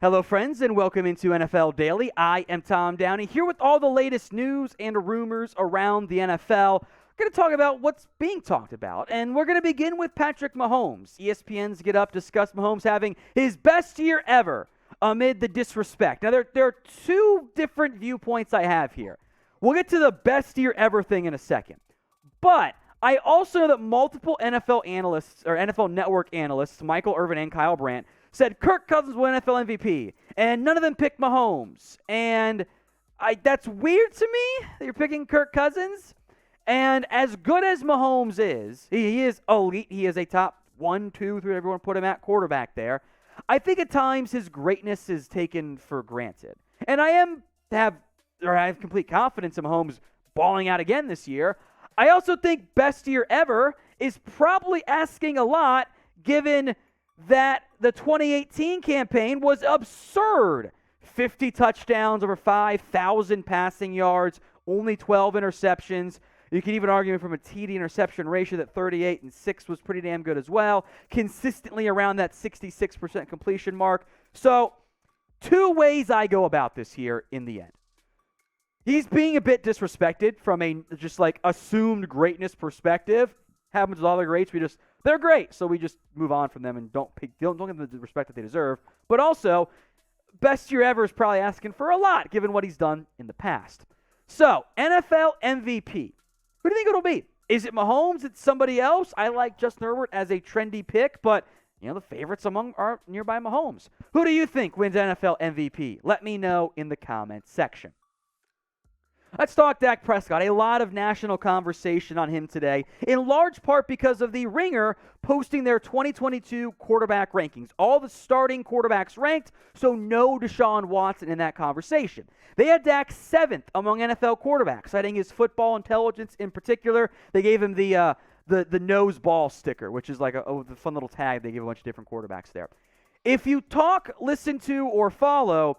Hello, friends, and welcome into NFL Daily. I am Tom Downey, here with all the latest news and rumors around the NFL. We're going to talk about what's being talked about, and we're going to begin with Patrick Mahomes. ESPN's Get Up discussed Mahomes having his best year ever amid the disrespect. Now, there are two different viewpoints I have here. We'll get to the best year ever thing in a second. But I also know that multiple NFL analysts, or NFL Network analysts, Michael Irvin and Kyle Brandt, said Kirk Cousins will NFL MVP, and none of them picked Mahomes. And that's weird to me that you're picking Kirk Cousins. And as good as Mahomes is, he is elite. He is a top 1, 2, 3, whatever you want to put him at, quarterback there. I think at times his greatness is taken for granted. And I have complete confidence in Mahomes balling out again this year. I also think best year ever is probably asking a lot, given that the 2018 campaign was absurd. 50 touchdowns, over 5,000 passing yards, only 12 interceptions. You can even argue from a TD interception ratio that 38-6 was pretty damn good as well. Consistently around that 66% completion mark. So, two ways I go about this here in the end. He's being a bit disrespected from a just like assumed greatness perspective. Happens with all the greats. They're great, so we just move on from them and don't give them the respect that they deserve. But also, best year ever is probably asking for a lot, given what he's done in the past. So, NFL MVP. Who do you think it'll be? Is it Mahomes? It's somebody else? I like Justin Herbert as a trendy pick, but the favorites among are nearby Mahomes. Who do you think wins NFL MVP? Let me know in the comments section. Let's talk Dak Prescott. A lot of national conversation on him today, in large part because of the Ringer posting their 2022 quarterback rankings. All the starting quarterbacks ranked, so no Deshaun Watson in that conversation. They had Dak 7th among NFL quarterbacks, citing his football intelligence in particular. They gave him the nose ball sticker, which is like the fun little tag they give a bunch of different quarterbacks there. If you talk, listen to, or follow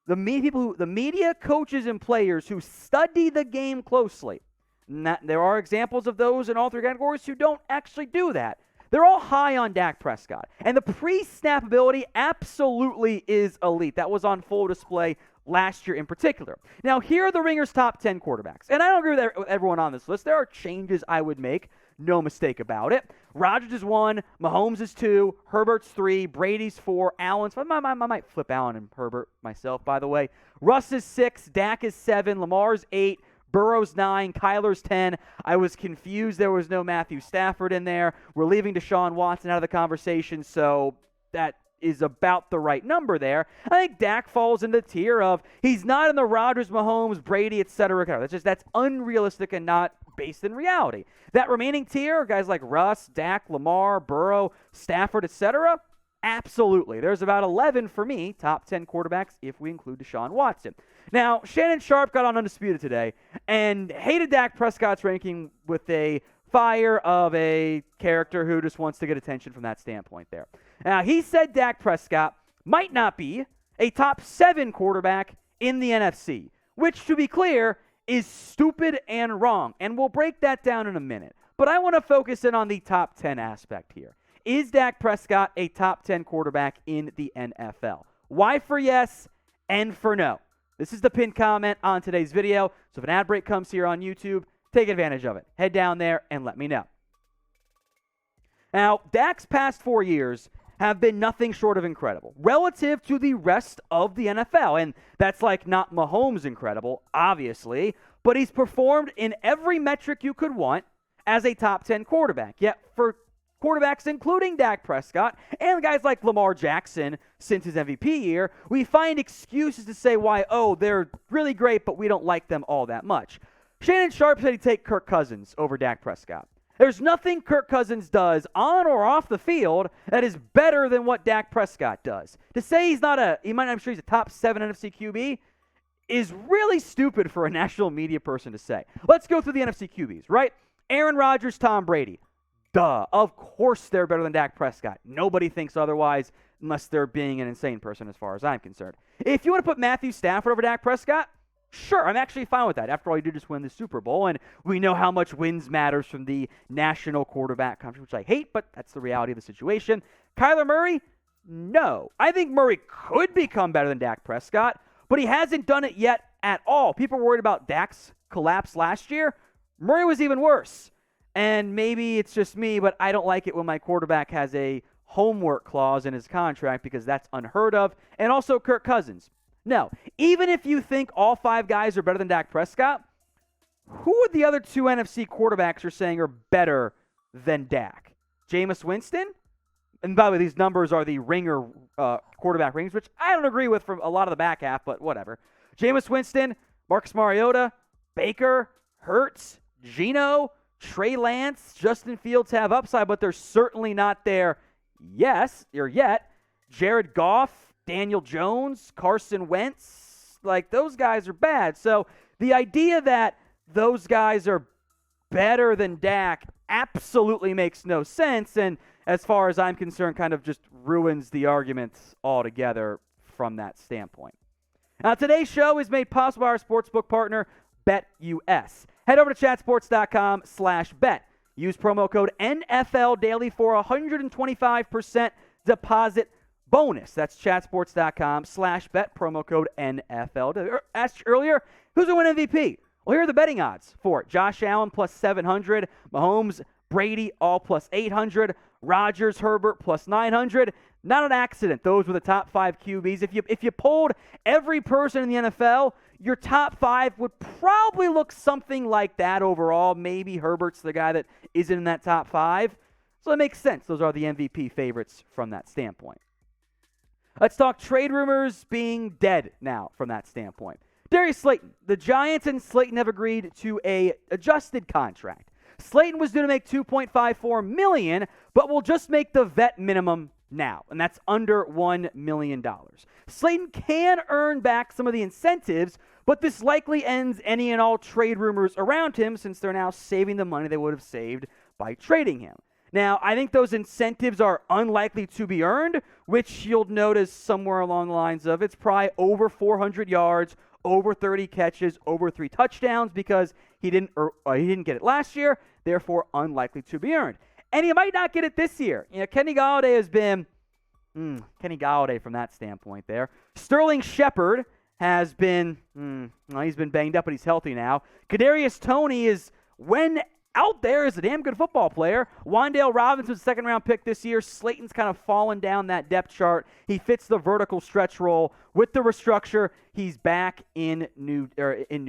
the media, coaches, and players who study the game closely, there are examples of those in all three categories who don't actually do that. They're all high on Dak Prescott. And the pre-snap ability absolutely is elite. That was on full display last year in particular. Now, here are the Ringer's top 10 quarterbacks. And I don't agree with everyone on this list. There are changes I would make. No mistake about it. Rodgers is 1, Mahomes is 2, Herbert's 3, Brady's 4, Allen's 5. I might flip Allen and Herbert myself, by the way. Russ is 6, Dak is 7, Lamar's 8, Burrow's 9, Kyler's 10. I was confused there was no Matthew Stafford in there. We're leaving Deshaun Watson out of the conversation, so that is about the right number there. I think Dak falls in the tier of he's not in the Rodgers, Mahomes, Brady, etc. That's unrealistic and not based in reality. That remaining tier, guys like Russ, Dak, Lamar, Burrow, Stafford, etc., absolutely. There's about 11 for me, top 10 quarterbacks if we include Deshaun Watson. Now, Shannon Sharpe got on Undisputed today and hated Dak Prescott's ranking with a fire of a character who just wants to get attention from that standpoint there. Now, he said Dak Prescott might not be a top 7 quarterback in the NFC, which, to be clear, is stupid and wrong. And we'll break that down in a minute. But I want to focus in on the top 10 aspect here. Is Dak Prescott a top 10 quarterback in the NFL? Y for yes, N for no. This is the pinned comment on today's video. So if an ad break comes here on YouTube, take advantage of it. Head down there and let me know. Now, Dak's past 4 years have been nothing short of incredible relative to the rest of the NFL. And that's like not Mahomes incredible, obviously, but he's performed in every metric you could want as a top 10 quarterback. Yet for quarterbacks, including Dak Prescott and guys like Lamar Jackson since his MVP year, we find excuses to say why, they're really great, but we don't like them all that much. Shannon Sharpe said he'd take Kirk Cousins over Dak Prescott. There's nothing Kirk Cousins does on or off the field that is better than what Dak Prescott does. To say I'm sure he's a top 7 NFC QB is really stupid for a national media person to say. Let's go through the NFC QBs, right? Aaron Rodgers, Tom Brady. Duh. Of course they're better than Dak Prescott. Nobody thinks otherwise unless they're being an insane person as far as I'm concerned. If you want to put Matthew Stafford over Dak Prescott, sure, I'm actually fine with that. After all, he did just win the Super Bowl, and we know how much wins matters from the National Quarterback Conference, which I hate, but that's the reality of the situation. Kyler Murray, No. I think Murray could become better than Dak Prescott, but he hasn't done it yet at all. People were worried about Dak's collapse last year. Murray was even worse. And maybe it's just me, but I don't like it when my quarterback has a homework clause in his contract because that's unheard of. And also Kirk Cousins. No. Even if you think all 5 guys are better than Dak Prescott, who are the other 2 NFC quarterbacks you're saying are better than Dak? Jameis Winston? And by the way, these numbers are the ringer quarterback rings, which I don't agree with from a lot of the back half, but whatever. Jameis Winston, Marcus Mariota, Baker, Hurts, Geno, Trey Lance, Justin Fields have upside, but they're certainly not there yet. Jared Goff, Daniel Jones, Carson Wentz, like those guys are bad. So the idea that those guys are better than Dak absolutely makes no sense, and as far as I'm concerned, kind of just ruins the argument altogether from that standpoint. Now, today's show is made possible by our sportsbook partner, BetUS. Head over to chatsports.com/bet. Use promo code NFLDaily for a 125% deposit bonus. That's chatsports.com/bet, promo code NFL. Asked earlier, who's going to win MVP? Well, here are the betting odds for it. Josh Allen plus 700, Mahomes, Brady all plus 800, Rodgers, Herbert plus 900. Not an accident. Those were the top 5 QBs. If you polled every person in the NFL, your top 5 would probably look something like that overall. Maybe Herbert's the guy that isn't in that top 5. So it makes sense. Those are the MVP favorites from that standpoint. Let's talk trade rumors being dead now from that standpoint. Darius Slayton. The Giants and Slayton have agreed to a adjusted contract. Slayton was due to make $2.54 million, but will just make the vet minimum now, and that's under $1 million. Slayton can earn back some of the incentives, but this likely ends any and all trade rumors around him since they're now saving the money they would have saved by trading him. Now, I think those incentives are unlikely to be earned, which you'll notice somewhere along the lines of it's probably over 400 yards, over 30 catches, over 3 touchdowns because he didn't get it last year, therefore unlikely to be earned. And he might not get it this year. Kenny Golladay has been Kenny Golladay from that standpoint there. Sterling Shepard has been he's been banged up, but he's healthy now. Kadarius Toney is, when out there, is a damn good football player. Wan'Dale Robinson's second-round pick this year. Slayton's kind of fallen down that depth chart. He fits the vertical stretch role. With the restructure, he's back in New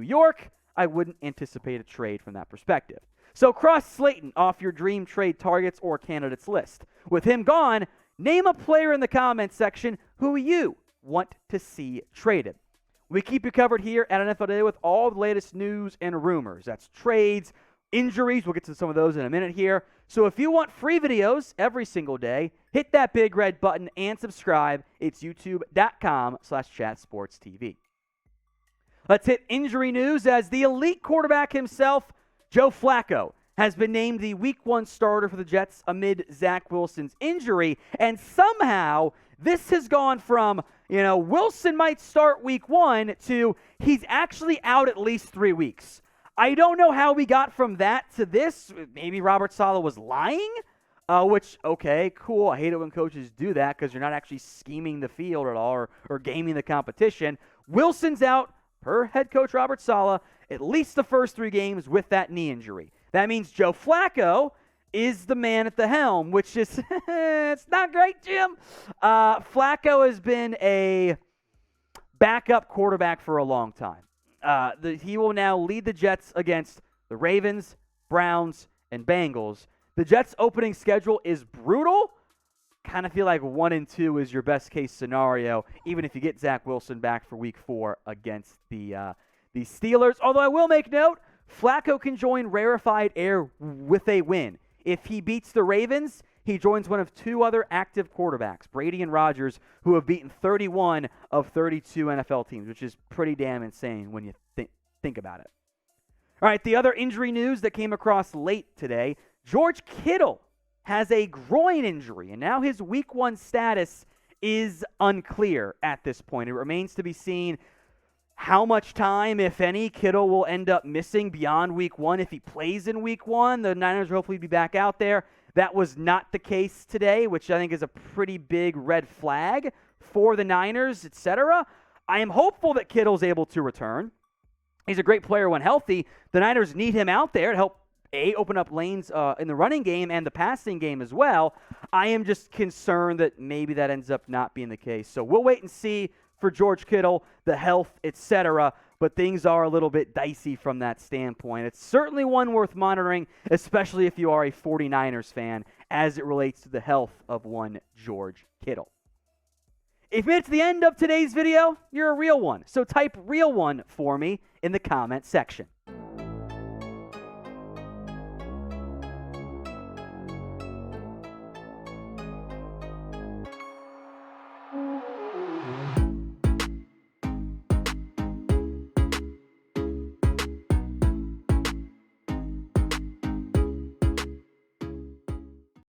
York. I wouldn't anticipate a trade from that perspective. So cross Slayton off your dream trade targets or candidates list. With him gone, name a player in the comments section who you want to see traded. We keep you covered here at NFL Daily with all the latest news and rumors. That's trades, injuries. We'll get to some of those in a minute here. So if you want free videos every single day, hit that big red button and subscribe. It's youtube.com/chatsportstv. Let's hit injury news as the elite quarterback himself, Joe Flacco, has been named the Week 1 starter for the Jets amid Zach Wilson's injury. And somehow this has gone from, Wilson might start Week 1 to he's actually out at least 3 weeks. I don't know how we got from that to this. Maybe Robert Saleh was lying, which, okay, cool. I hate it when coaches do that because you're not actually scheming the field at all or gaming the competition. Wilson's out, per head coach Robert Saleh, at least the first 3 games with that knee injury. That means Joe Flacco is the man at the helm, which is, it's not great, Jim. Flacco has been a backup quarterback for a long time. He will now lead the Jets against the Ravens, Browns, and Bengals. The Jets' opening schedule is brutal. Kind of feel like 1-2 is your best case scenario, even if you get Zach Wilson back for Week 4 against the Steelers. Although I will make note, Flacco can join rarefied air with a win. If he beats the Ravens, he joins one of 2 other active quarterbacks, Brady and Rodgers, who have beaten 31 of 32 NFL teams, which is pretty damn insane when you think about it. All right, the other injury news that came across late today, George Kittle has a groin injury, and now his Week 1 status is unclear at this point. It remains to be seen how much time, if any, Kittle will end up missing beyond Week 1. If he plays in Week 1, the Niners will hopefully be back out there. That was not the case today, which I think is a pretty big red flag for the Niners, etc. I am hopeful that Kittle's able to return. He's a great player when healthy. The Niners need him out there to help, open up lanes in the running game and the passing game as well. I am just concerned that maybe that ends up not being the case. So we'll wait and see for George Kittle, the health, etc., but things are a little bit dicey from that standpoint. It's certainly one worth monitoring, especially if you are a 49ers fan, as it relates to the health of one George Kittle. If you made it to the end of today's video, you're a real one. So type real one for me in the comment section.